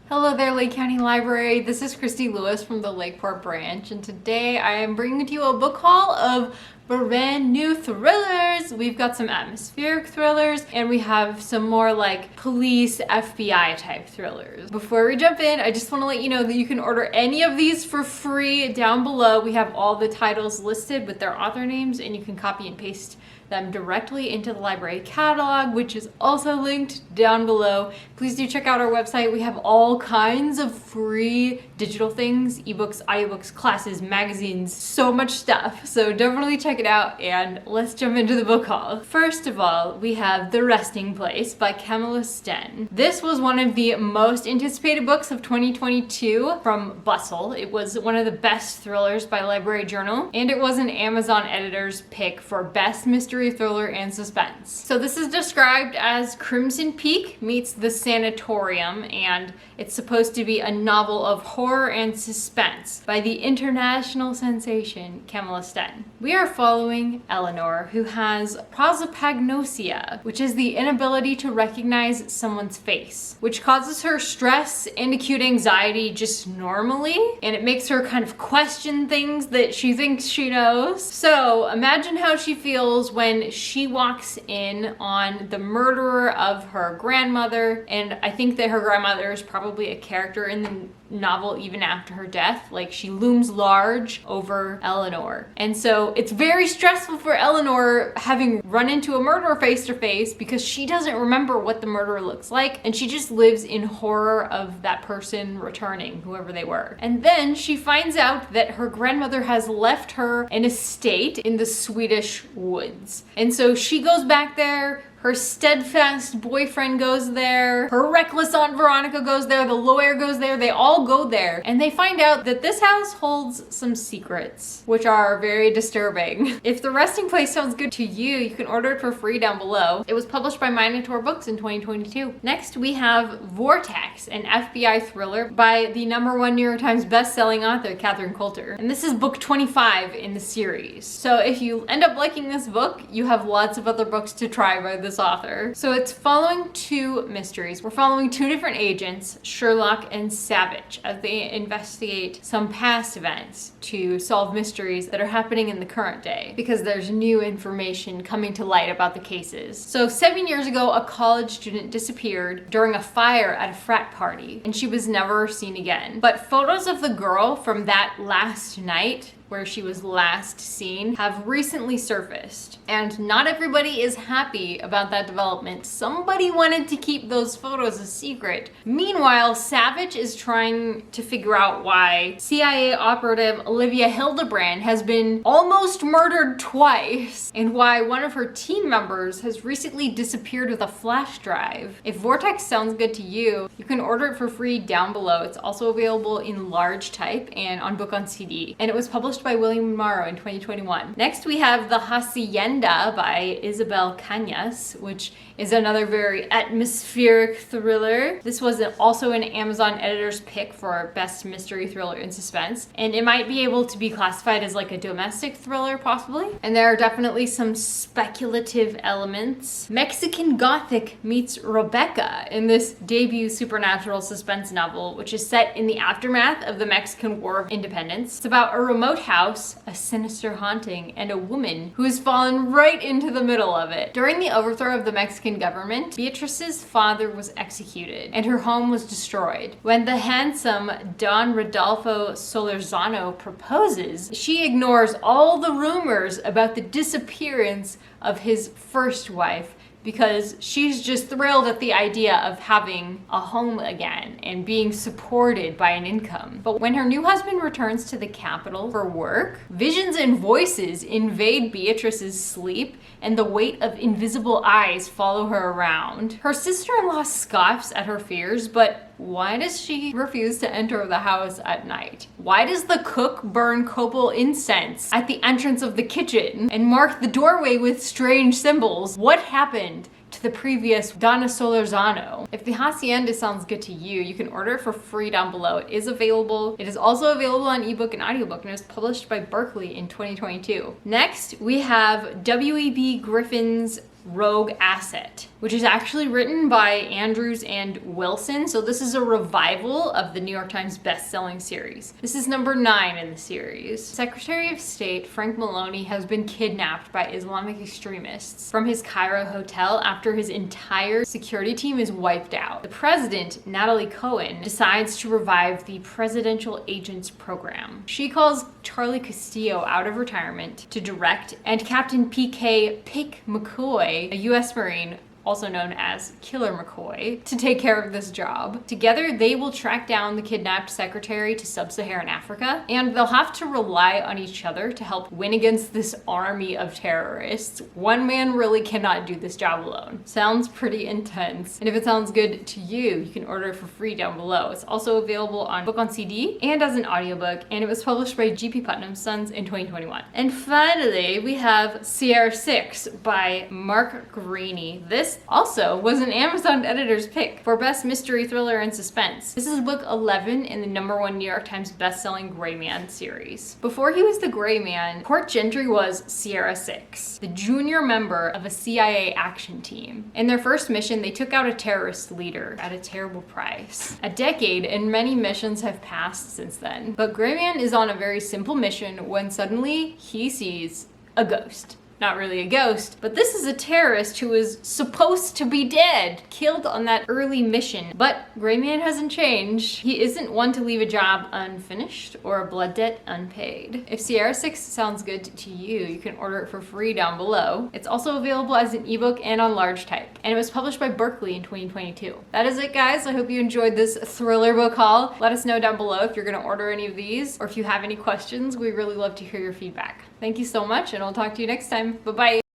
Hello there, Lake County Library. This is Christy Lewis from the Lakeport branch, and today I am bringing to you a book haul of brand new thrillers. We've got some atmospheric thrillers, and we have some more like police FBI type thrillers. Before we jump in, I just want to let you know that you can order any of these for free down below. We have all the titles listed with their author names, and you can copy and paste them directly into the library catalog, which is also linked down below. Please do check out our website. We have all kinds of free digital things, ebooks, audiobooks, classes, magazines, so much stuff. So definitely check it out, and let's jump into the book haul. First of all, we have The Resting Place by Camilla Sten. This was one of the most anticipated books of 2022 from Bustle. It was one of the best thrillers by Library Journal, and it was an Amazon editor's pick for best mystery thriller and suspense. So this is described as Crimson Peak meets The Sanatorium, and it's supposed to be a novel of horror and suspense by the international sensation Camilla Sten. We are following Eleanor, who has prosopagnosia, which is the inability to recognize someone's face, which causes her stress and acute anxiety just normally, and it makes her kind of question things that she thinks she knows. So imagine how she feels when she walks in on the murderer of her grandmother, and I think that her grandmother is probably a character in the novel even after her death. Like, she looms large over Eleanor, and so it's very stressful for Eleanor having run into a murderer face to face, because she doesn't remember what the murderer looks like, and she just lives in horror of that person returning, whoever they were. And then she finds out that her grandmother has left her an estate in the Swedish woods, and so she goes back there. Her steadfast boyfriend goes there, her reckless Aunt Veronica goes there, the lawyer goes there, they all go there, and they find out that this house holds some secrets, which are very disturbing. If The Resting Place sounds good to you, you can order it for free down below. It was published by Minotaur Books in 2022. Next, we have Vortex, an FBI thriller by the #1 New York Times best-selling author, Coulter. And this is book 25 in the series. So if you end up liking this book, you have lots of other books to try by this author. So it's following two mysteries. We're following two different agents, Sherlock and Savage, as they investigate some past events to solve mysteries that are happening in the current day, because there's new information coming to light about the cases. So 7 years ago, a college student disappeared during a fire at a frat party, and she was never seen again. But photos of the girl from that last night, where she was last seen, have recently surfaced. And not everybody is happy about that development. Somebody wanted to keep those photos a secret. Meanwhile, Savage is trying to figure out why CIA operative Olivia Hildebrand has been almost murdered twice, and why one of her team members has recently disappeared with a flash drive. If Vortex sounds good to you, you can order it for free down below. It's also available in large type and on book on CD. And it was published by William Morrow in 2021. Next, we have The Hacienda by Isabel Cañas, which is another very atmospheric thriller. This was also an Amazon editor's pick for best mystery thriller and suspense, and it might be able to be classified as like a domestic thriller possibly. And there are definitely some speculative elements. Mexican Gothic meets Rebecca in this debut supernatural suspense novel, which is set in the aftermath of the Mexican War of Independence. It's about a remote house, a sinister haunting, and a woman who has fallen right into the middle of it. During the overthrow of the Mexican government, Beatrice's father was executed, and her home was destroyed. When the handsome Don Rodolfo Solorzano proposes, she ignores all the rumors about the disappearance of his first wife, because she's just thrilled at the idea of having a home again and being supported by an income. But when her new husband returns to the capital for work, visions and voices invade Beatrice's sleep, and the weight of invisible eyes follow her around. Her sister-in-law scoffs at her fears, but why does she refuse to enter the house at night? Why does the cook burn copal incense at the entrance of the kitchen and mark the doorway with strange symbols? What happened to the previous Donna Solorzano? If The Hacienda sounds good to you, you can order it for free down below. It is available. It is also available on ebook and audiobook, and it was published by Berkeley in 2022. Next, we have W.E.B. Griffin's Rogue Asset. which is actually written by Andrews and Wilson. So this is a revival of the New York Times best-selling series. This is number 9 in the series. Secretary of State Frank Maloney has been kidnapped by Islamic extremists from his Cairo hotel after his entire security team is wiped out. The president, Natalie Cohen, decides to revive the Presidential Agents Program. She calls Charlie Castillo out of retirement to direct, and Captain P.K. Pick McCoy, a U.S. Marine, also known as Killer McCoy, to take care of this job. Together, they will track down the kidnapped secretary to sub-Saharan Africa, and they'll have to rely on each other to help win against this army of terrorists. One man really cannot do this job alone. Sounds pretty intense. And if it sounds good to you, you can order it for free down below. It's also available on book on CD and as an audiobook, and it was published by G.P. Putnam's Sons in 2021. And finally, we have Sierra 6 by Mark Greaney. This also was an Amazon editor's pick for best mystery thriller and suspense. This is book 11 in the #1 New York Times bestselling Gray Man series. Before he was the Gray Man, Court Gentry was Sierra 6, the junior member of a CIA action team. In their first mission, they took out a terrorist leader at a terrible price. A decade and many missions have passed since then, but Gray Man is on a very simple mission when suddenly he sees a ghost. Not really a ghost, but this is a terrorist who is supposed to be dead, killed on that early mission. But Gray Man hasn't changed. He isn't one to leave a job unfinished or a blood debt unpaid. If Sierra 6 sounds good to you, you can order it for free down below. It's also available as an ebook and on large type, and it was published by Berkeley in 2022. That is it, guys. I hope you enjoyed this thriller book haul. Let us know down below if you're gonna order any of these, or if you have any questions. We really love to hear your feedback. Thank you so much, and I'll talk to you next time. Bye-bye.